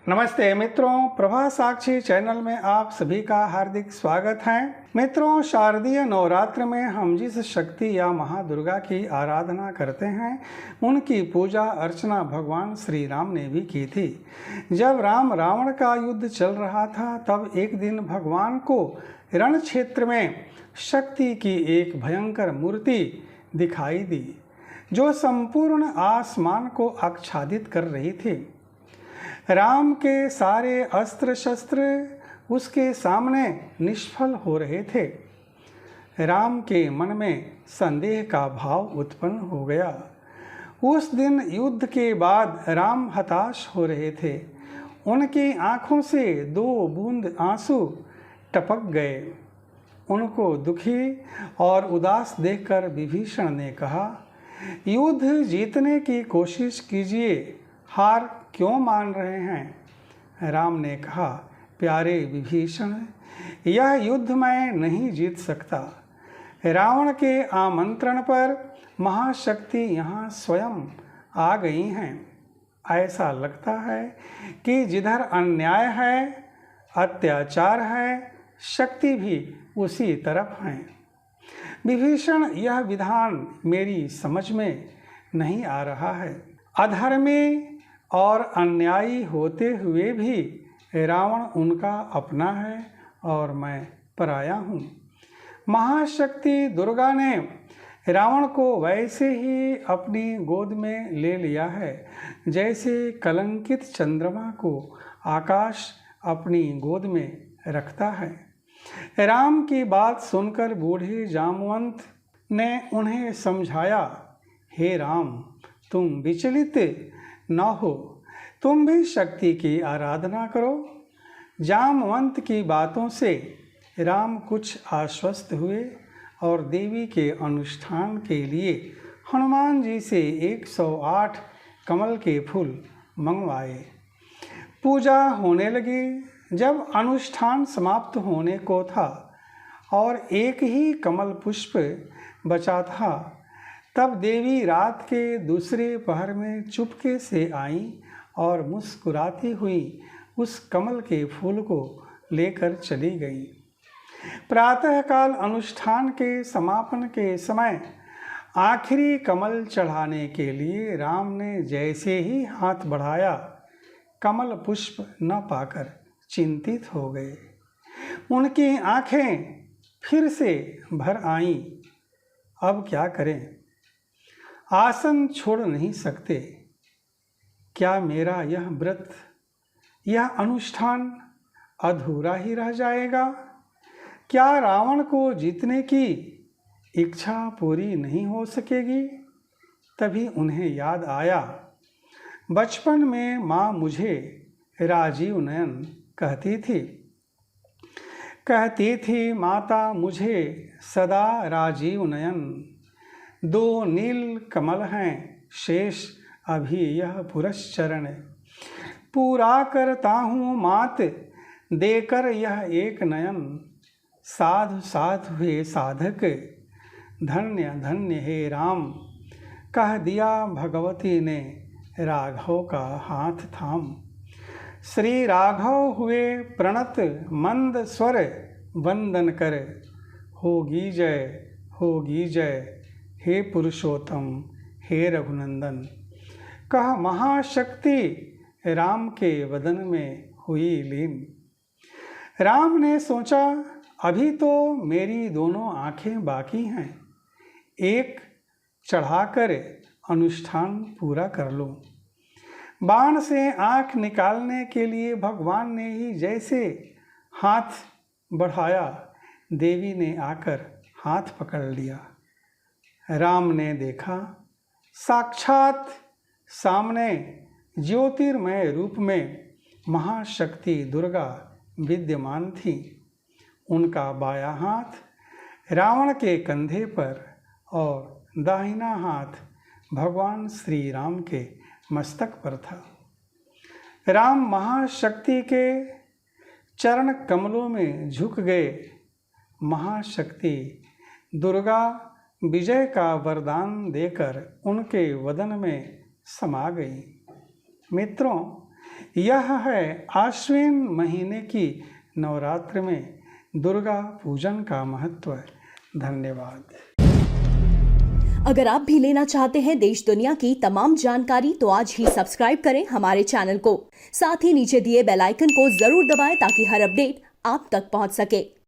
नमस्ते मित्रों, प्रभा साक्षी चैनल में आप सभी का हार्दिक स्वागत है। मित्रों, शारदीय नवरात्र में हम जिस शक्ति या महादुर्गा की आराधना करते हैं उनकी पूजा अर्चना भगवान श्री राम ने भी की थी। जब राम रावण का युद्ध चल रहा था तब एक दिन भगवान को रण क्षेत्र में शक्ति की एक भयंकर मूर्ति दिखाई दी जो संपूर्ण आसमान को आच्छादित कर रही थी। राम के सारे अस्त्र शस्त्र उसके सामने निष्फल हो रहे थे। राम के मन में संदेह का भाव उत्पन्न हो गया। उस दिन युद्ध के बाद राम हताश हो रहे थे। उनकी आंखों से 2 बूंद आंसू टपक गए। उनको दुखी और उदास देखकर विभीषण ने कहा, युद्ध जीतने की कोशिश कीजिए, हार क्यों मान रहे हैं? राम ने कहा, प्यारे विभीषण, यह युद्ध मैं नहीं जीत सकता। रावण के आमंत्रण पर महाशक्ति यहाँ स्वयं आ गई हैं। ऐसा लगता है कि जिधर अन्याय है, अत्याचार है, शक्ति भी उसी तरफ है। विभीषण, यह विधान मेरी समझ में नहीं आ रहा है। अधर्मी और अन्यायी होते हुए भी रावण उनका अपना है और मैं पराया हूँ। महाशक्ति दुर्गा ने रावण को वैसे ही अपनी गोद में ले लिया है जैसे कलंकित चंद्रमा को आकाश अपनी गोद में रखता है। राम की बात सुनकर बूढ़े जामवंत ने उन्हें समझाया, हे राम, तुम विचलित न हो, तुम भी शक्ति की आराधना करो। जामवंत की बातों से राम कुछ आश्वस्त हुए और देवी के अनुष्ठान के लिए हनुमान जी से 108 कमल के फूल मंगवाए। पूजा होने लगी। जब अनुष्ठान समाप्त होने को था और एक ही कमल पुष्प बचा था, तब देवी रात के दूसरे पहर में चुपके से आई और मुस्कुराती हुई उस कमल के फूल को लेकर चली गई। प्रातःकाल अनुष्ठान के समापन के समय आखिरी कमल चढ़ाने के लिए राम ने जैसे ही हाथ बढ़ाया, कमल पुष्प न पाकर चिंतित हो गए। उनकी आंखें फिर से भर आईं। अब क्या करें? आसन छोड़ नहीं सकते। क्या मेरा यह व्रत, यह अनुष्ठान अधूरा ही रह जाएगा? क्या रावण को जीतने की इच्छा पूरी नहीं हो सकेगी? तभी उन्हें याद आया, बचपन में माँ मुझे राजीव नयन कहती थी माता मुझे सदा राजीव नयन। 2 नील कमल हैं शेष अभी यह पुरश्चरण। पूरा करता हूँ मात देकर यह एक नयन। साधु साधु हे साधक, धन्य धन्य हे राम। कह दिया भगवती ने राघव का हाथ थाम। श्री राघव हुए प्रणत मंद स्वर वंदन कर। होगी जय हे पुरुषोत्तम, हे रघुनंदन। कह महाशक्ति राम के वदन में हुई लीन। राम ने सोचा, अभी तो मेरी दोनों आंखें बाकी हैं, एक चढ़ाकर अनुष्ठान पूरा कर लूं। बाण से आंख निकालने के लिए भगवान ने ही जैसे हाथ बढ़ाया, देवी ने आकर हाथ पकड़ लिया। राम ने देखा, साक्षात सामने ज्योतिर्मय रूप में महाशक्ति दुर्गा विद्यमान थी। उनका बायां हाथ रावण के कंधे पर और दाहिना हाथ भगवान श्री राम के मस्तक पर था। राम महाशक्ति के चरण कमलों में झुक गए। महाशक्ति दुर्गा विजय का वरदान देकर उनके वदन में समा गई। मित्रों, यह है आश्विन महीने की नवरात्र में दुर्गा पूजन का महत्व। धन्यवाद। अगर आप भी लेना चाहते हैं देश दुनिया की तमाम जानकारी तो आज ही सब्सक्राइब करें हमारे चैनल को। साथ ही नीचे दिए बेल आइकन को जरूर दबाएं ताकि हर अपडेट आप तक पहुंच सके।